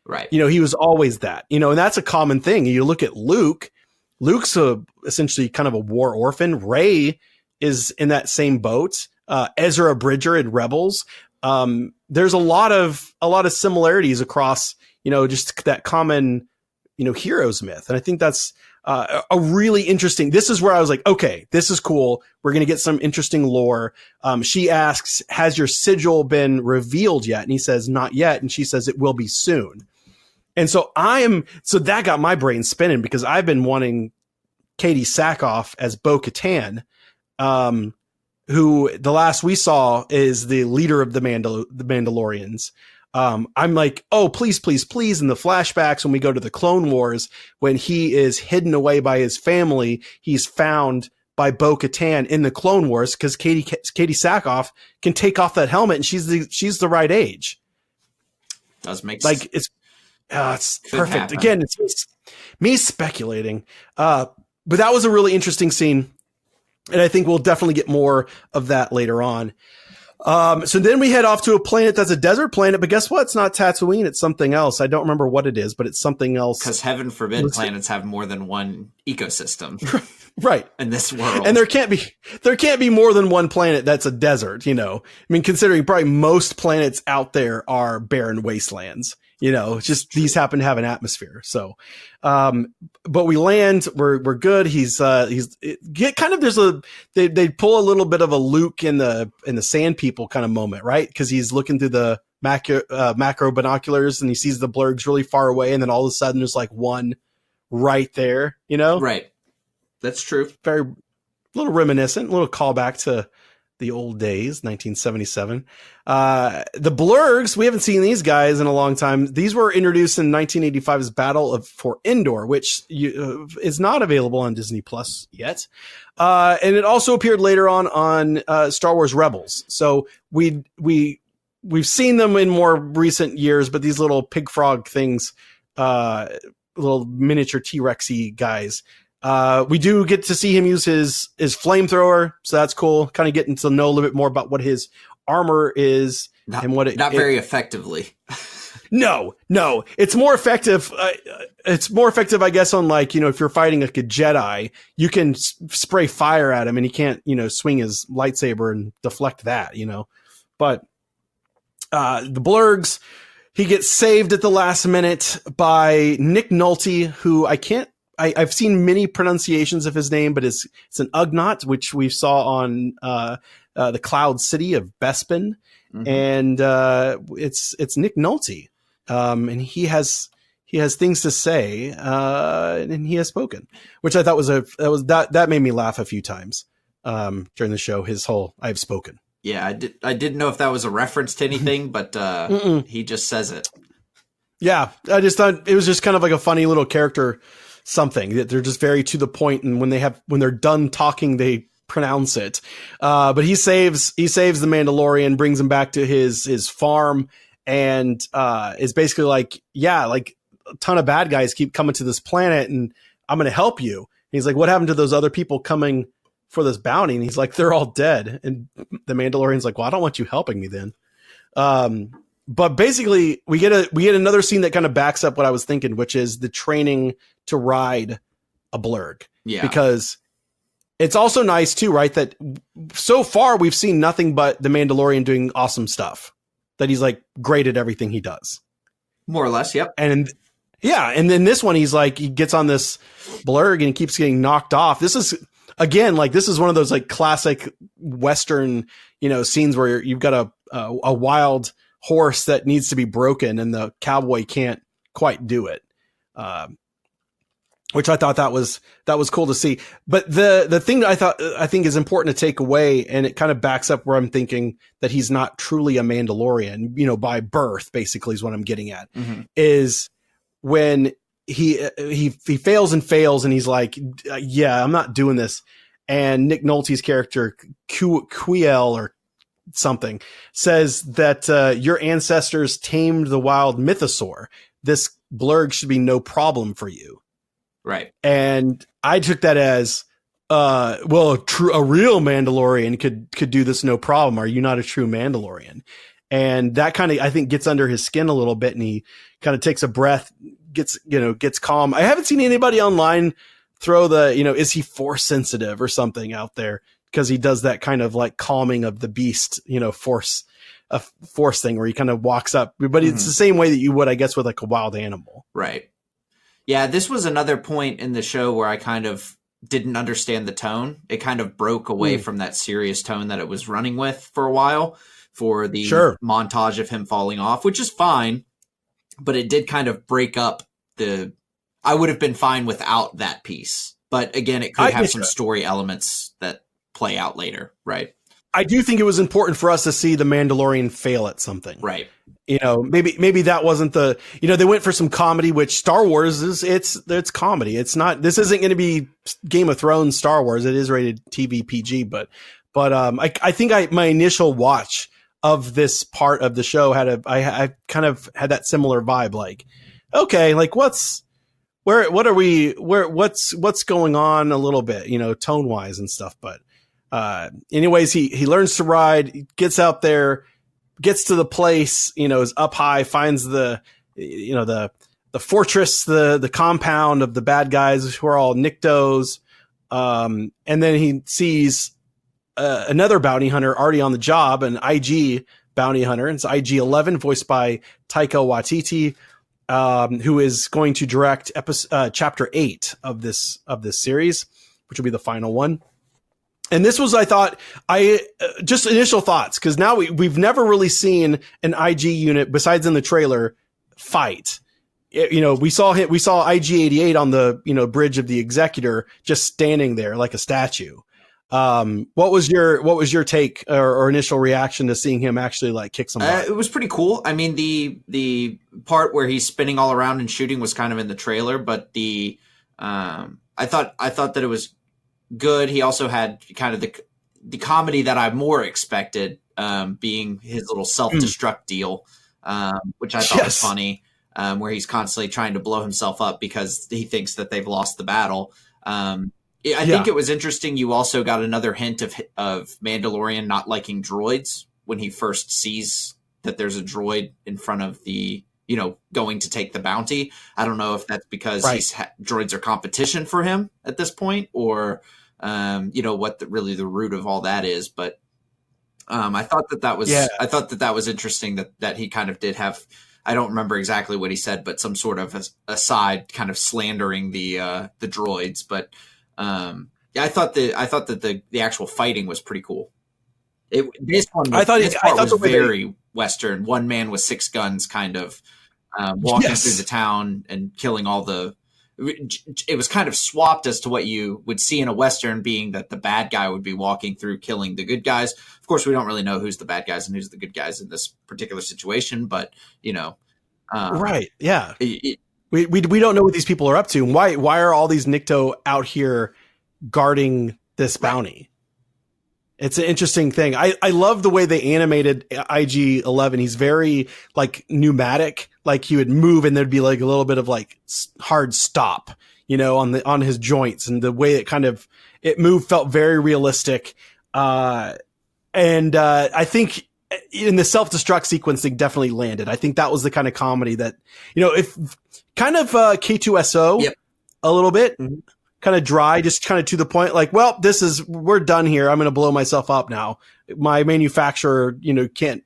Right. He was always that, and that's a common thing. You look at Luke's essentially kind of a war orphan. Rey is in that same boat. Ezra Bridger in Rebels. There's a lot of similarities across, just that common, heroes myth. And I think that's a really interesting, this is where I was like, okay, this is cool. We're going to get some interesting lore. She asks, has your sigil been revealed yet? And he says, not yet. And she says, it will be soon. And so that got my brain spinning, because I've been wanting Katie Sackhoff as Bo-Katan, who the last we saw is the leader of the Mandalorians. I'm like, oh, please, please, please. In the flashbacks, when we go to the Clone Wars, when he is hidden away by his family, he's found by Bo-Katan in the Clone Wars, because Katie Sackhoff can take off that helmet, and she's the right age. Does make sense. Like it's perfect. Happen. Again, it's me speculating. But that was a really interesting scene. And I think we'll definitely get more of that later on. So then we head off to a planet that's a desert planet, but guess what? It's not Tatooine. It's something else. I don't remember what it is, but it's something else. Because heaven forbid planets have more than one ecosystem. Right. In this world. And there can't be more than one planet that's a desert, I mean, considering probably most planets out there are barren wastelands. Just these happen to have an atmosphere. So, but we land, we're good. They pull a little bit of a Luke in the Sand People kind of moment, right? Because he's looking through the macro binoculars and he sees the blurgs really far away, and then all of a sudden there's like one right there, Right. That's true. Very little reminiscent, a little callback to the old days, 1977. The blurgs, we haven't seen these guys in a long time. These were introduced in 1985's Battle for Endor, which is not available on Disney Plus yet. And it also appeared later on Star Wars Rebels. So we've seen them in more recent years, but these little pig frog things, little miniature T-Rexy guys, we do get to see him use his flamethrower, so that's cool. Kind of getting to know a little bit more about what his armor is very effectively. No, it's more effective. It's more effective, I guess, on like, if you're fighting like a Jedi, you can spray fire at him and he can't, swing his lightsaber and deflect that, but, the Blurgs, he gets saved at the last minute by Nick Nolte, who I've seen many pronunciations of his name, but it's an Ugnaught, which we saw on, the Cloud City of Bespin. Mm-hmm. And, it's Nick Nolte. And he has things to say, and he has spoken, which I thought that made me laugh a few times, during the show, his whole, I've spoken. Yeah. I didn't know if that was a reference to anything, but, he just says it. Yeah. I just thought it was just kind of like a funny little character, something that they're just very to the point. And when they're done talking, they pronounce it. But he saves the Mandalorian, brings him back to his farm. And is basically like, like a ton of bad guys keep coming to this planet and I'm going to help you. And he's like, what happened to those other people coming for this bounty? And he's like, they're all dead. And the Mandalorian's like, well, I don't want you helping me then. But basically we get another scene that kind of backs up what I was thinking, which is the training to ride a Blurg. Yeah. Because it's also nice too, right? That so far we've seen nothing but the Mandalorian doing awesome stuff. That he's like great at everything he does. More or less, yep. And then this one, he's like, he gets on this Blurg and he keeps getting knocked off. This is, again, like, this is one of those like classic Western, scenes where you've got a wild horse that needs to be broken and the cowboy can't quite do it. Which I thought that was cool to see. But the thing that I think is important to take away, and it kind of backs up where I'm thinking that he's not truly a Mandalorian, by birth, basically is what I'm getting at, is when he fails and he's like, I'm not doing this. And Nick Nolte's character, Quiel or something, says that your ancestors tamed the wild mythosaur. This Blurg should be no problem for you. Right. And I took that as, a real Mandalorian could do this no problem. Are you not a true Mandalorian? And that kind of, I think, gets under his skin a little bit, and he kind of takes a breath, gets calm. I haven't seen anybody online throw the, is he force sensitive or something out there, because he does that kind of like calming of the beast, force thing where he kind of walks up, but it's the same way that you would, I guess, with like a wild animal. Right. Yeah, this was another point in the show where I kind of didn't understand the tone. It kind of broke away from that serious tone that it was running with for a while for the montage of him falling off, which is fine, but it did kind of break up I would have been fine without that piece. But again, it could have some story elements that play out later, right? I do think it was important for us to see the Mandalorian fail at something. Right. Maybe that wasn't they went for some comedy, which Star Wars it's comedy. It's not, this isn't going to be Game of Thrones Star Wars. It is rated TV PG, but I think my initial watch of this part of the show I kind of had that similar vibe. Like, okay, like what's going on a little bit, tone wise and stuff. But, anyways, he learns to ride, gets out there, gets to the place, is up high, finds the fortress, the compound of the bad guys who are all Niktos. And then he sees another bounty hunter already on the job, an IG bounty hunter. It's IG-11, voiced by Taika Waititi, who is going to direct chapter 8 of this series, which will be the final one. And this was, I thought, just initial thoughts, because now we've never really seen an IG unit besides in the trailer fight. We saw IG-88 on the bridge of the Executor, just standing there like a statue. What was your take or initial reaction to seeing him actually like kick some butt? It was pretty cool. I mean, the part where he's spinning all around and shooting was kind of in the trailer, but I thought that it was good. He also had kind of the comedy that I more expected, being his little self-destruct deal, which I thought was funny, where he's constantly trying to blow himself up because he thinks that they've lost the battle. I think it was interesting. You also got another hint of Mandalorian not liking droids when he first sees that there's a droid in front of the going to take the bounty. I don't know if that's because Right. droids are competition for him at this point, or what really the root of all that is. But I thought that was I thought that was interesting that he kind of did have. I don't remember exactly what he said, but some sort of aside kind of slandering the droids. But I thought that the actual fighting was pretty cool. This one was very Western. One man with 6 guns, kind of walking through the town and killing all the. It was kind of swapped as to what you would see in a Western, being that the bad guy would be walking through killing the good guys. Of course, we don't really know who's the bad guys and who's the good guys in this particular situation, but right, yeah, we don't know what these people are up to, and why are all these Nikto out here guarding this bounty? It's an interesting thing. I love the way they animated IG-11. He's very like pneumatic. Like he would move and there'd be like a little bit of like hard stop, on his joints, and the way it moved felt very realistic. And I think in the self-destruct sequence, they definitely landed. I think that was the kind of comedy that, if kind of K2SO a little bit. Mm-hmm. Kind of dry, just kind of to the point, like, well, we're done here. I'm going to blow myself up now. My manufacturer,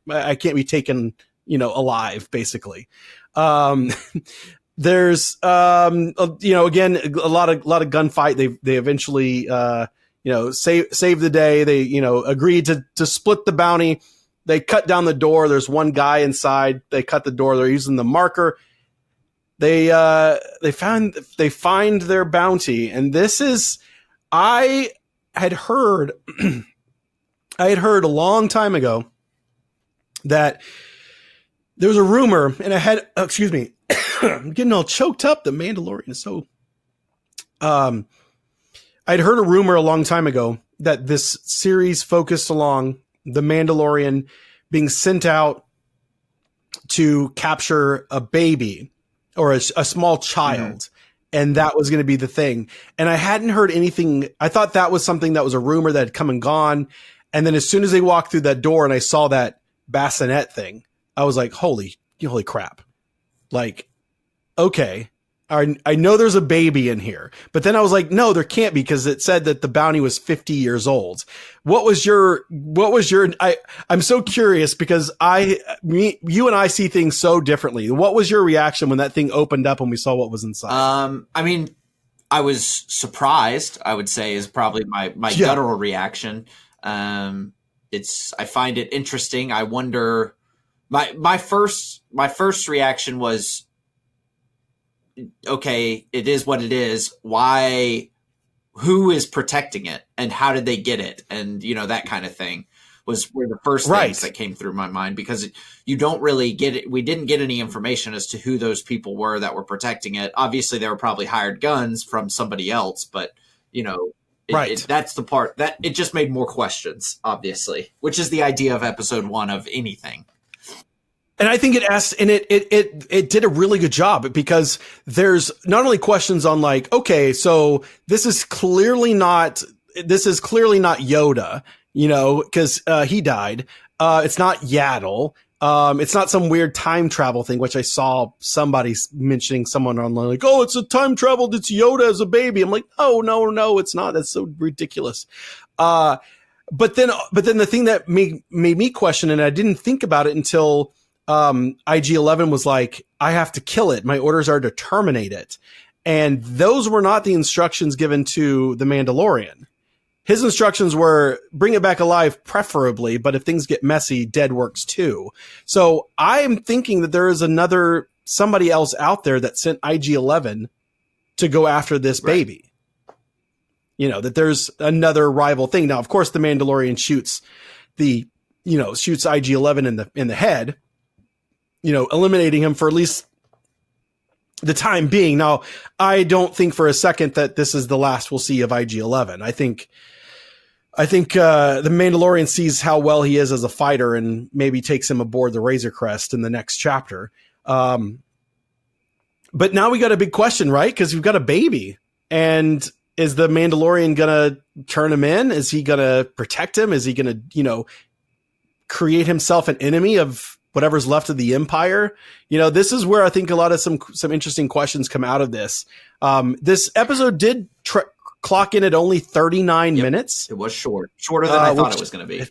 I can't be taken, alive, basically. There's, again, a lot of gunfight. They eventually, save the day. They, agreed to split the bounty. They cut down the door. There's one guy inside. They cut the door. They're using the marker. They find their bounty, and this is, I had heard a long time ago that there was a rumor, and excuse me, I'm getting all choked up. The Mandalorian is so, I'd heard a rumor a long time ago that this series focused along the Mandalorian being sent out to capture a baby, or a small child, and that was going to be the thing. And I hadn't heard anything. I thought that was something that was a rumor that had come and gone. And then as soon as they walked through that door and I saw that bassinet thing, I was like, holy crap. Like, okay, I know there's a baby in here, but then I was like, no, there can't be, because it said that the bounty was 50 years old. What was your, I'm so curious, because you and I see things so differently. What was your reaction when that thing opened up and we saw what was inside? I mean, I was surprised, I would say, is probably my guttural reaction. I find it interesting. I wonder, my first reaction was, okay, it is what it is. Why? Who is protecting it, and how did they get it? And that kind of thing were the first things that came through my mind, because you don't really get it. We didn't get any information as to who those people were that were protecting it. Obviously, they were probably hired guns from somebody else, but that's the part that it just made more questions, obviously, which is the idea of episode 1 of anything. And I think it asked, and it did a really good job, because there's not only questions on like, okay, so this is clearly not Yoda, because he died. It's not Yaddle. It's not some weird time travel thing, which I saw somebody mentioning, someone online, like, oh, it's a time travel. It's Yoda as a baby. I'm like, oh, no, it's not. That's so ridiculous. But then the thing that made me question, and I didn't think about it until IG-11 was like, I have to kill it. My orders are to terminate it. And those were not the instructions given to the Mandalorian. His instructions were bring it back alive, preferably, but if things get messy, dead works too. So I'm thinking that there is somebody else out there that sent IG-11 to go after this baby. That there's another rival thing. Now, of course, the Mandalorian shoots IG-11 in the head, eliminating him for at least the time being. Now, I don't think for a second that this is the last we'll see of IG-11. I think the Mandalorian sees how well he is as a fighter and maybe takes him aboard the Razor Crest in the next chapter. But now we got a big question, right? Because we've got a baby. And is the Mandalorian going to turn him in? Is he going to protect him? Is he going to, create himself an enemy of whatever's left of the Empire. This is where I think a lot of some interesting questions come out of this. This episode did clock in at only 39 minutes. It was shorter than I thought it was going to be.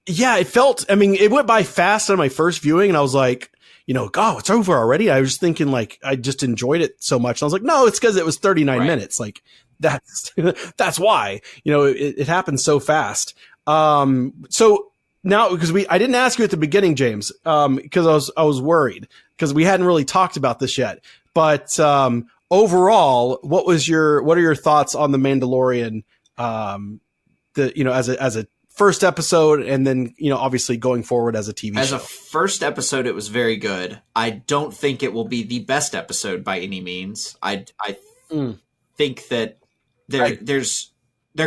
Yeah, it felt, it went by fast on my first viewing, and I was like, God, it's over already. I was thinking like, I just enjoyed it so much. And I was like, no, it's because it was 39 minutes. Like that's why, it happened so fast. So now, because I didn't ask you at the beginning, James, because I was worried because we hadn't really talked about this yet. But overall, what are your thoughts on the Mandalorian? As a first episode, and then obviously going forward as a TV show. As a first episode, it was very good. I don't think it will be the best episode by any means. I think that they're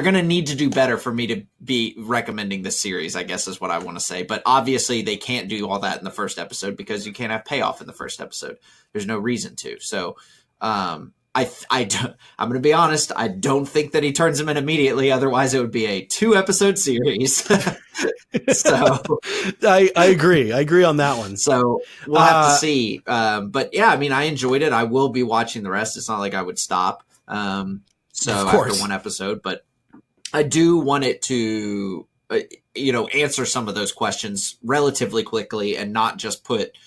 going to need to do better for me to be recommending this series, I guess is what I want to say. But obviously they can't do all that in the first episode because you can't have payoff in the first episode. There's no reason to. So I'm going to be honest. I don't think that he turns him in immediately. Otherwise it would be a 2-episode series. So I agree. I agree on that one. So we'll have to see. But yeah, I enjoyed it. I will be watching the rest. It's not like I would stop. So after one episode, but I do want it to, answer some of those questions relatively quickly and not just put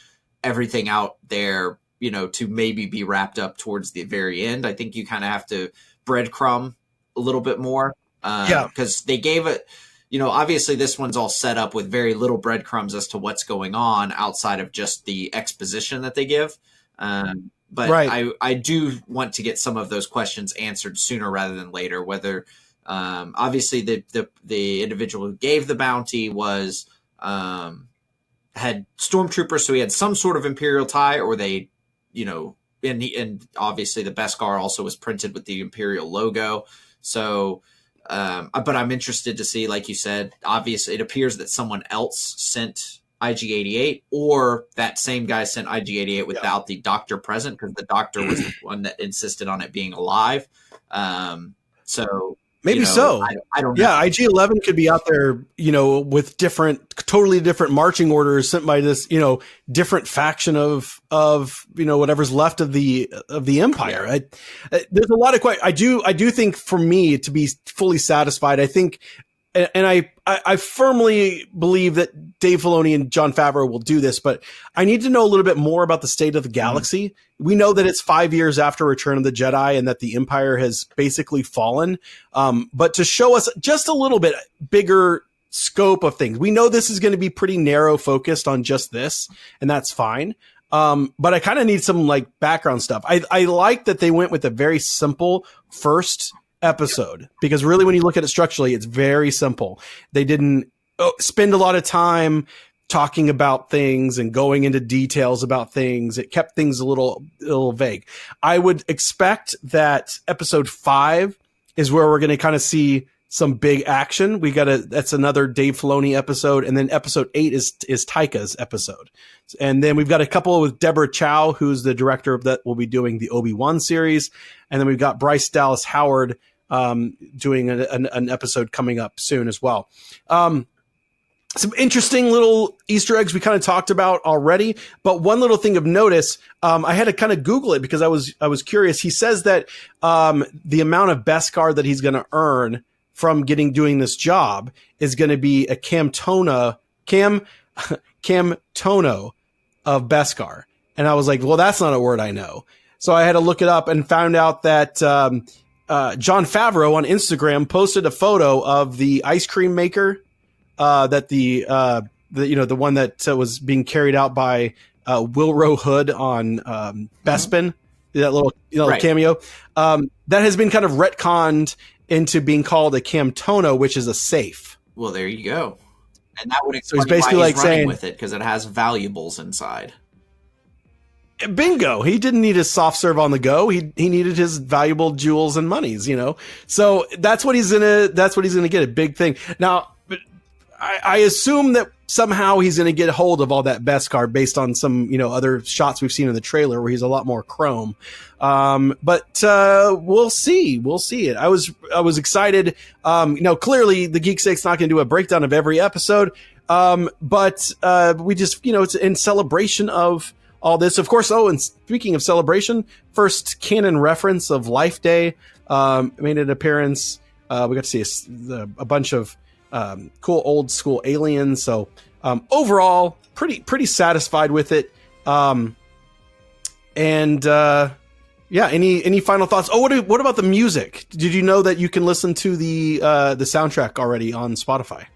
everything out there, to maybe be wrapped up towards the very end. I think you kind of have to breadcrumb a little bit more. Because they gave it, obviously this one's all set up with very little breadcrumbs as to what's going on outside of just the exposition that they give. But I do want to get some of those questions answered sooner rather than later, whether obviously the individual who gave the bounty was had stormtroopers, so he had some sort of Imperial tie, or they, and obviously the Beskar also was printed with the Imperial logo. So, but I'm interested to see, like you said, obviously it appears that someone else sent IG-88, or that same guy sent IG-88 without the doctor present, because the doctor was the one that insisted on it being alive. So maybe so. I don't know. Yeah, IG-11 could be out there, with totally different marching orders sent by this, different faction of whatever's left of the Empire. Yeah. There's a lot of I do think, for me to be fully satisfied, I think. And I firmly believe that Dave Filoni and Jon Favreau will do this, but I need to know a little bit more about the state of the galaxy. Mm-hmm. We know that it's 5 years after Return of the Jedi and that the Empire has basically fallen. But to show us just a little bit bigger scope of things, we know this is going to be pretty narrow focused on just this, and that's fine. But I kind of need some background stuff. I like that they went with a very simple first episode, because really when you look at it structurally, it's very simple. They didn't spend a lot of time talking about things and going into details about things. It kept things a little vague. I would expect that episode 5 is where we're going to kind of see some big action. That's another Dave Filoni episode. And then episode 8 is Taika's episode. And then we've got a couple with Deborah Chow, who's the director of that will be doing the Obi-Wan series. And then we've got Bryce Dallas Howard doing an episode coming up soon as well. Some interesting little Easter eggs we kind of talked about already, but one little thing of notice, I had to kind of Google it because I was curious. He says that the amount of Beskar that he's going to earn from doing this job is going to be a Camtono of Beskar. And I was like, well, that's not a word I know. So I had to look it up and found out that Jon Favreau on Instagram posted a photo of the ice cream maker that the one that was being carried out by Wilro Hood on Bespin, that little cameo that has been kind of retconned into being called a Camtono, which is a safe. Well, there you go, and that would explain so he's basically why he's running saying with it, because it has valuables inside. Bingo. He didn't need his soft serve on the go. He needed his valuable jewels and monies, So that's what he's gonna get, a big thing. Now, I assume that somehow he's going to get a hold of all that Beskar based on some, other shots we've seen in the trailer where he's a lot more chrome. But we'll see. We'll see it. I was excited. Clearly the Geek Sake's not going to do a breakdown of every episode, But we just, it's in celebration of all this. Of course, and speaking of celebration, first canon reference of Life Day made an appearance. We got to see a bunch of cool old school aliens. So overall, pretty satisfied with it. Any final thoughts? Oh, what about the music? Did you know that you can listen to the soundtrack already on Spotify?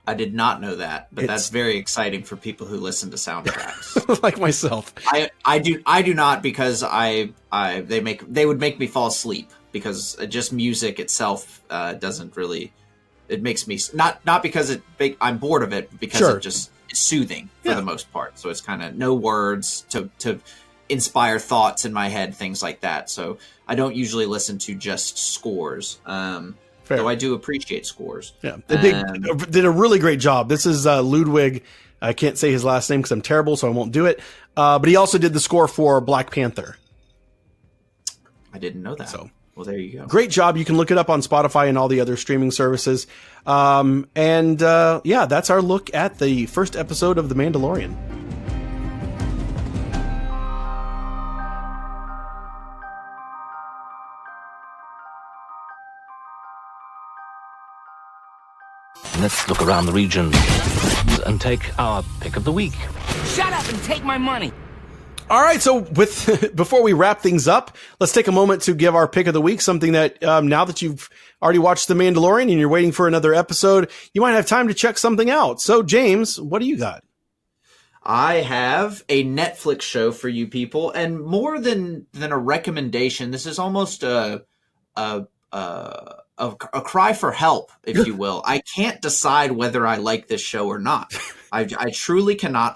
I did not know that, but that's very exciting for people who listen to soundtracks, like myself. I do not, because they would make me fall asleep, because just music itself doesn't really. It makes me not because I'm bored of it, because it just is soothing for the most part. So it's kind of no words to inspire thoughts in my head, things like that. So I don't usually listen to just scores. Though I do appreciate scores. Yeah, they did a really great job. This is Ludwig. I can't say his last name because I'm terrible, so I won't do it. But he also did the score for Black Panther. I didn't know that. So, well, there you go. Great job. You can look it up on Spotify and all the other streaming services. That's our look at the first episode of The Mandalorian. Let's look around the region and take our pick of the week. Shut up and take my money. All right, so before we wrap things up, let's take a moment to give our pick of the week, something that now that you've already watched The Mandalorian and you're waiting for another episode, you might have time to check something out. So, James, what do you got? I have a Netflix show for you people, and more than a recommendation, this is almost a cry for help, if you will. I can't decide whether I like this show or not. I truly cannot.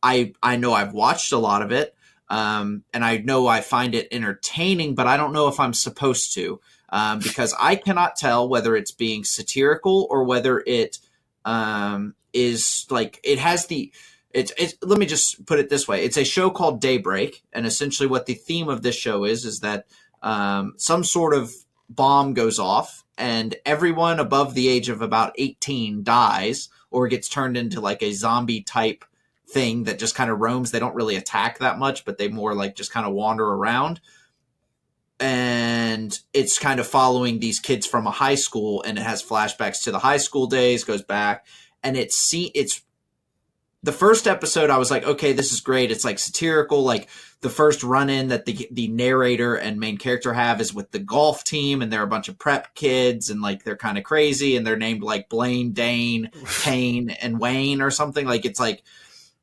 I know I've watched a lot of it, and I know I find it entertaining, but I don't know if I'm supposed to, because I cannot tell whether it's being satirical or whether it is like it has the. Let me just put it this way: it's a show called Daybreak, and essentially what the theme of this show is that some sort of bomb goes off and everyone above the age of about 18 dies or gets turned into like a zombie type thing that just kind of roams. They don't really attack that much, but they more like just kind of wander around. And it's kind of following these kids from a high school, and it has flashbacks to the high school days, goes back, and it's the first episode, I was like, okay, this is great. It's like satirical. Like the first run-in that the narrator and main character have is with the golf team, and they're a bunch of prep kids, and like they're kind of crazy, and they're named like Blaine, Dane, Kane, and Wayne or something. Like it's like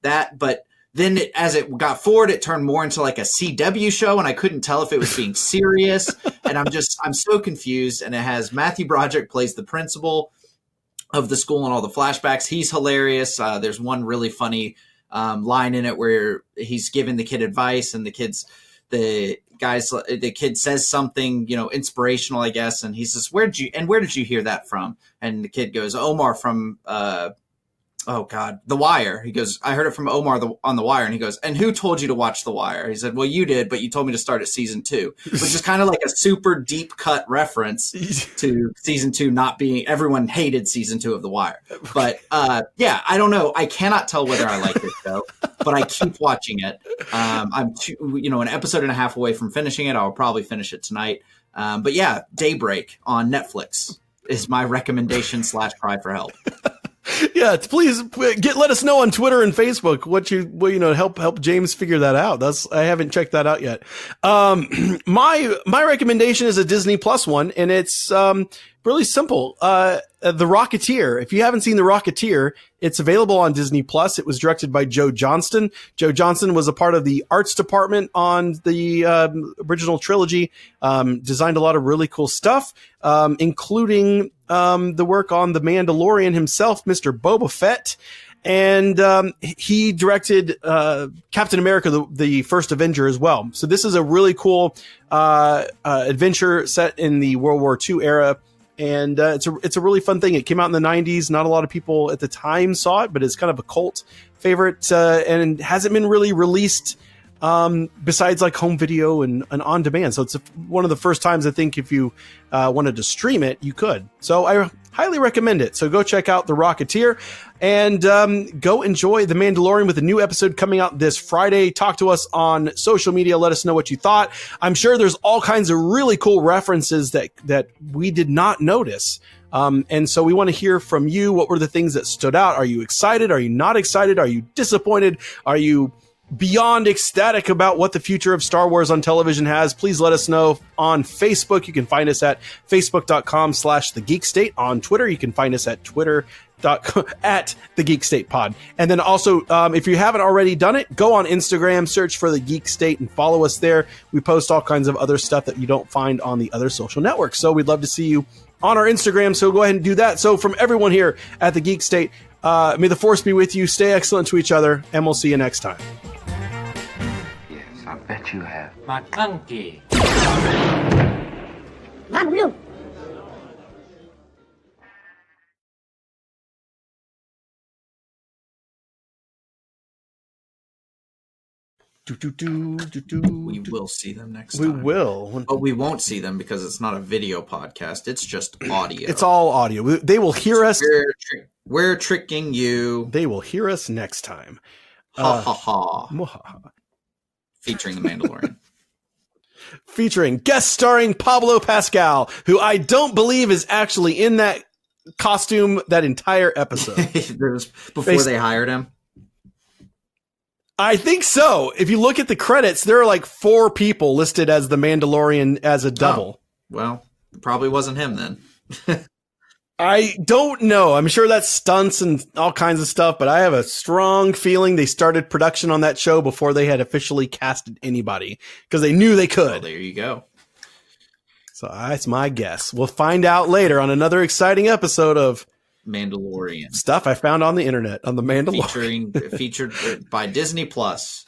that. But then as it got forward, it turned more into like a CW show, and I couldn't tell if it was being serious. And I'm so confused. And it has Matthew Broderick plays the principal of the school and all the flashbacks. He's hilarious. There's one really funny line in it where he's giving the kid advice, and the kid says something, inspirational, I guess. And he says, where did you hear that from? And the kid goes, Omar from, The Wire. He goes, I heard it from Omar on The Wire. And he goes, and who told you to watch The Wire? He said, well, you did, but you told me to start at season 2, which is kind of like a super deep cut reference to season 2 not being, everyone hated season 2 of The Wire. But I don't know. I cannot tell whether I like this show, but I keep watching it. I'm an episode and a half away from finishing it. I'll probably finish it tonight. But yeah, Daybreak on Netflix is my recommendation / cry for help. Yeah, please let us know on Twitter and Facebook help James figure that out. I haven't checked that out yet. My recommendation is a Disney Plus one, and it's really simple. The Rocketeer. If you haven't seen The Rocketeer, it's available on Disney Plus. It was directed by Joe Johnston. Joe Johnston was a part of the arts department on the original trilogy. Designed a lot of really cool stuff, including the work on The Mandalorian himself, Mr. Boba Fett. And he directed Captain America, the First Avenger as well. So this is a really cool adventure set in the World War II era. And it's a really fun thing. It came out in the 90s. Not a lot of people at the time saw it, but it's kind of a cult favorite and hasn't been really released besides like home video and on demand. So it's one of the first times I think if you wanted to stream it, you could. So I highly recommend it. So go check out The Rocketeer. And go enjoy The Mandalorian with a new episode coming out this Friday. Talk to us on social media. Let us know what you thought. I'm sure there's all kinds of really cool references that we did not notice. And so we want to hear from you. What were the things that stood out? Are you excited? Are you not excited? Are you disappointed? Are you beyond ecstatic about what the future of Star Wars on television has? Please let us know on Facebook. You can find us at facebook.com/thegeekstate. On Twitter, you can find us at twitter.com at the Geek State Pod. And then also, if you haven't already done it, go on Instagram, search for the Geek State and follow us there. We post all kinds of other stuff that you don't find on the other social networks. So we'd love to see you on our Instagram. So go ahead and do that. So from everyone here at the Geek State, may the Force be with you. Stay excellent to each other, and we'll see you next time. Yes, I bet you have. McClunky. We will see them next time. We will. But we won't see them because it's not a video podcast. It's just audio. It's all audio. They will hear us. We're tricking you. They will hear us next time. Ha ha ha. Featuring The Mandalorian. Featuring guest starring Pablo Pascal, who I don't believe is actually in that costume that entire episode. Before they hired him? I think so. If you look at the credits, there are like 4 people listed as the Mandalorian as a double. Oh, well, it probably wasn't him then. I don't know. I'm sure that's stunts and all kinds of stuff, but I have a strong feeling they started production on that show before they had officially casted anybody because they knew they could. Well, there you go. So that's my guess. We'll find out later on another exciting episode of Mandalorian stuff I found on the internet on the Mandalorian. featured by Disney Plus.